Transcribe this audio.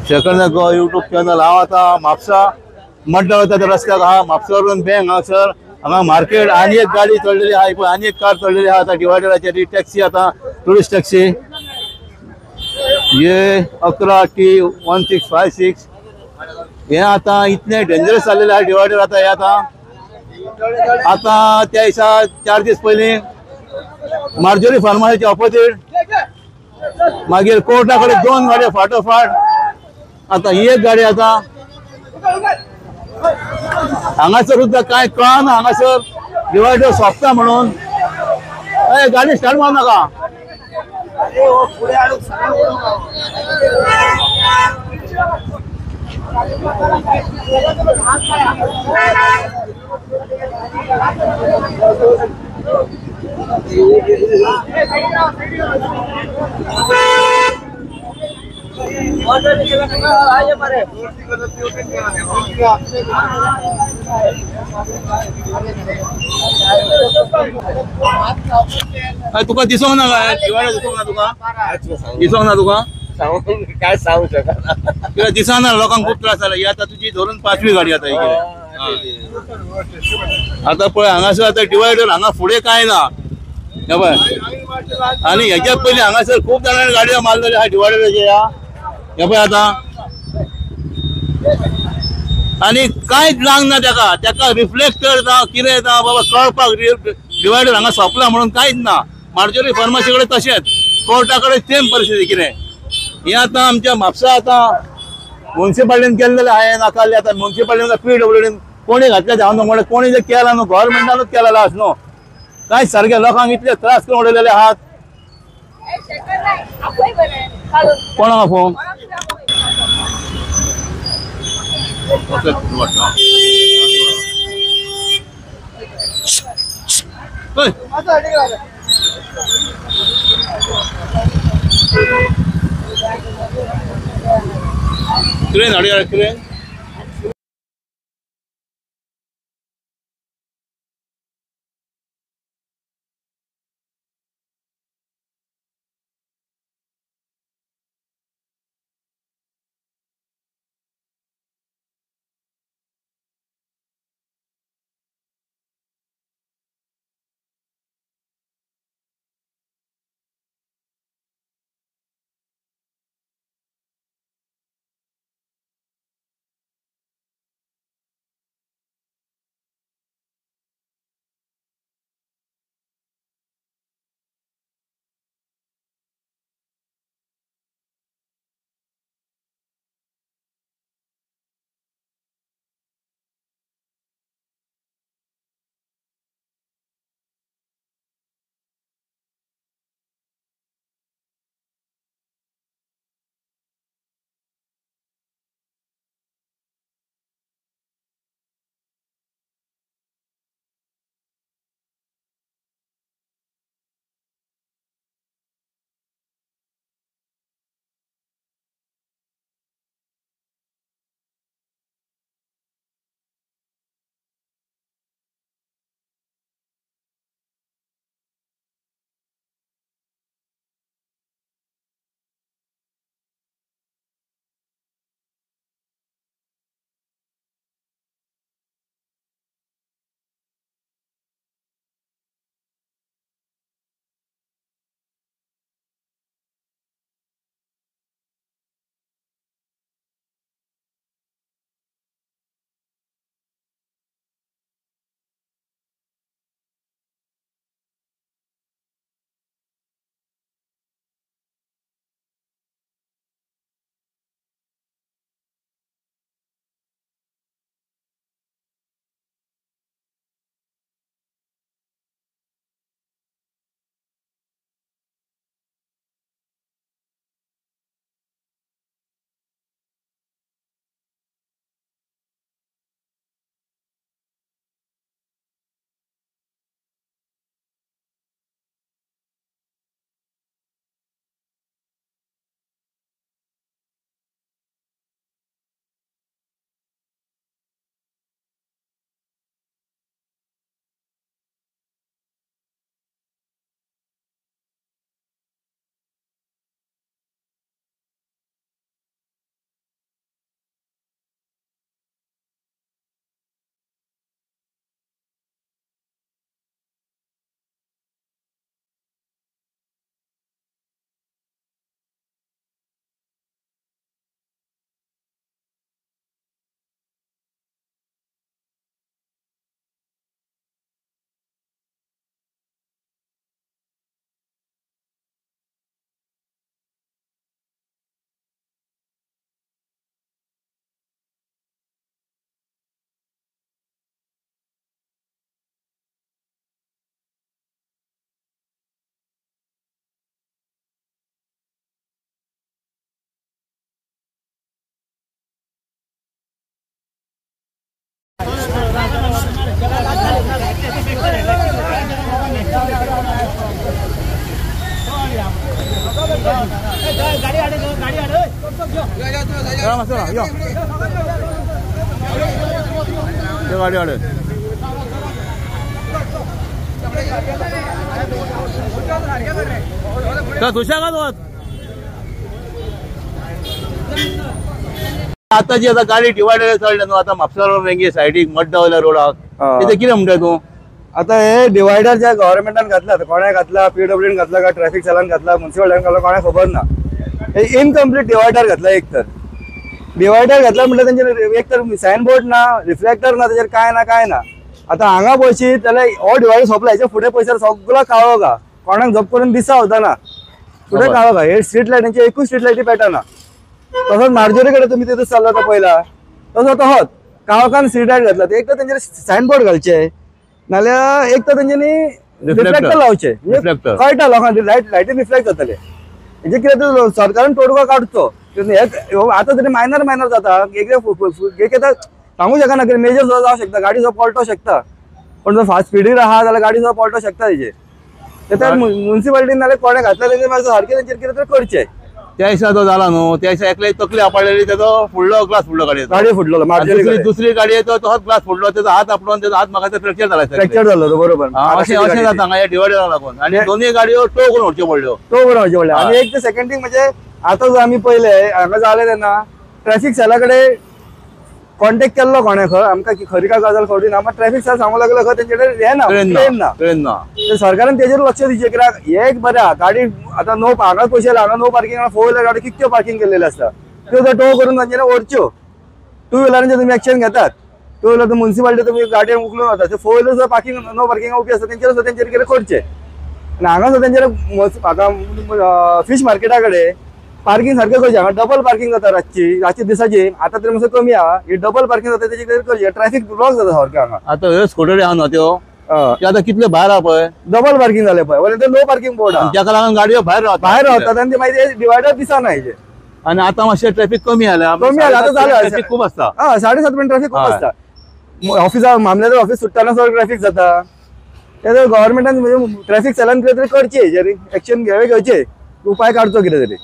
second गो YouTube channel हांव आतां म्हापसा मड्डा वता त्या रस्त्याक आहा म्हापसावरून बँक हांगासर हांगा मार्केट आनी एक गाडी चडलेली आहा पळय आनी एक कार चडलेली आहा आतां डिवायडराचेर टॅक्सी आतां टुरिस्ट टॅक्सी ये 11T1656 हे आतां इतले डेंजरस जाल्लेले आहा डिवायडर आतां हे आतां त्या दिसा 4 दीस पयलीं मार्जरी फार्मासीचे ऑपोजीट मागीर कोर्टा कडेन 2 गाडयो फाटोफाट आता ही एक गाडी आता हांगासर सुद्दां कांय कळना हांगासर डिवायडर सोंपता म्हणून गाडी स्टार्ट मार नाका तुका दिसोंक ना काय डिवायडर दिसोंक ना तुका दिसोंक ना तुका काय सांगू शकत कित्याक दिसना लोकांक खूप त्रास जाला ही आता तुझी धरून 5वी गाडी आता आता पळय हांगासर आता डिवायडर हांगा फुडें काय ना हे पळय आनी हेच्या पयलीं हांगासर खूप जाणांनी गाडयो मारलेली आहा डिवायडराचेर हे पळय आता आनी कांयच लागना तेका रिफ्लेक्टर जावं कितें जावं बाबा कळपाक डिवायडर हांगा सोंपला म्हणून कांयच ना मार्जरी फार्मासी कडेन तशेंच कोर्टा कडेन सेम परिस्थिती कितें हे आतां आमच्या म्हापसा आतां म्युन्सिपाल्टीन केल्लें हांवें नाकारलें आतां म्युन्सिपाल्टीन PWDन कोणी घातलें हांव न्हू कोणी जर केला न्हू गव्हर्मेंटानूच केलेलो आस न्हू कांयच सारकें लोकांक इतले त्रास करून उडयलेले आहात कोणाक फोन क्रेन हाडया क्रेन गाडी आड तुझ्या का तो आता जी आता गाडी डिवायडर चढल्या न्हू आता म्हापसा रेंगे सायडीक मड्डा रोडाक तिथे कितें म्हणटा तूं आता हे डिवायडर जे गव्हर्नमेंटान घातला कोणा घातला पीडब्ल्यून घातला का ट्रॅफिक चलान घातला म्युन्सिपल घातला कोणा खबर ना हे इनकम्प्लीट डिवायडर घातला एक तर डिवायडर घातला म्हटल्यार तेंचेर एक तर सायन बोर्ड ना रिफ्लेक्टर ना तेचेर काय ना आता हांगा पळशी जाल्यार हो डिवायडर सोंपला हेच्या फुडें पळयसर सगळो काळो गा कोणाक झप करून दिसा होता ना फुडें काळो गा हे स्ट्रीट लायटींचे एकूच स्ट्रीट लायटी पेटना तसोच मार्जोरी कडेन तुमी तिथून चाललो तो पयला तसोच काळोखान स्ट्रीट लायट घातला एक तर तेंचेर सायन बोर्ड घालचे नाल्यार एक तर तेंच्यांनी रिफ्लेक्टर लावचे कळटा लोकांक लायटी रिफ्लेक्ट जातले हेजे कितें सरकारान तोडगो काडचो आता तरी मायनर जाता एक सांगू शकना कितें मेजर सुद्दां जावं शकता गाडी सुद्दां पलटो शकता पण जर फास्ट स्पिडीर आहा जाल्यार गाडी सुद्दां पलटो शकता तेजे तर म्युन्सिपालिटीन नाल्यार कोणे घातले तेंचेर मागीर सारकें तेंचेर कितें तरी करचें त्या दिसा तो जाला न्हू त्या दिसा एकले तकली आपडलेली तेजो फुडलो ग्लास फुडलो गाडी फुटलो दुसरी गाडी येतो तोच ग्लास फुडलो तेजो हात आपडून तेजो हात म्हाका फ्रॅक्चर जाला फ्रॅक्चर जालो बरोबर अशें जाता हांगा डिवायडराक लागून आनी दोनूय गाडयो टो करून व्हरच्यो पडल्यो पडले आनी एक सेकंड थिंग म्हणजे आता जो आमी पयले हांगा जाले तेन्ना ट्रॅफिक सेला कडेन कॉन्टॅक्ट केल्लो कोणे खंय आमकां खरी का गजाल खबर ना ट्रॅफिक सेल सांगू लागलो खंय तेंचे कडेन हे ट्रेन ना सरकारान तेजेर लक्ष दिवचें कित्याक हे एक बरें गाडी आता नो हांगा पयशे हांगा नो पार्किंग फोर व्हिलर गाडी कितल्यो पार्किंग केलेले आसता त्यो जर टो करून तांचे व्हरच्यो टू व्हिलरांचे तुमी एक्शन घेतात टू व्हिलर म्युन्सिपालिटी तुमी गाडयो उखलून वतात फोर व्हिलर सुद्दां पार्किंग नो पार्किंग उबी आसता तेंचेर सुद्दां तेंचेर कितें करचें आनी हांगा सुद्दां तेंचेर हाका फिश मार्केटा कडेन पार्किंग सारकें करचें हांगा डबल पार्किंग जाता रातची दिसाची आता तरी मातसो कमी आहा ही डबल पार्किंग जाता तेची कितें करचें ट्रॅफिक ब्लॉक जाता सारकें हांगा आता ह्यो स्कूटरी आहा न्हू त्यो आता कितले भायर आहा पळय डबल पार्किंग जालें पळय ते नो पार्किंग बोर्ड आहा ताका लागून गाडयो भायर रावतात आनी ते मागीर डिवायडर दिसना हेजे आनी आतां मातशें ट्रॅफिक कमी जालें आता जालें ट्रॅफिक खूब आसता 7:30 पर्यंत ट्रॅफिक खूब आसता ऑफिसा मामलेदार ऑफिस सुट्टाना सगळं ट्रॅफिक जाता तेजो गव्हर्नमेंटान म्हणजे ट्रॅफिक सेलान कितें तरी करचें हेजेर एक्शन घेवचे उपाय काडचो कितें तरी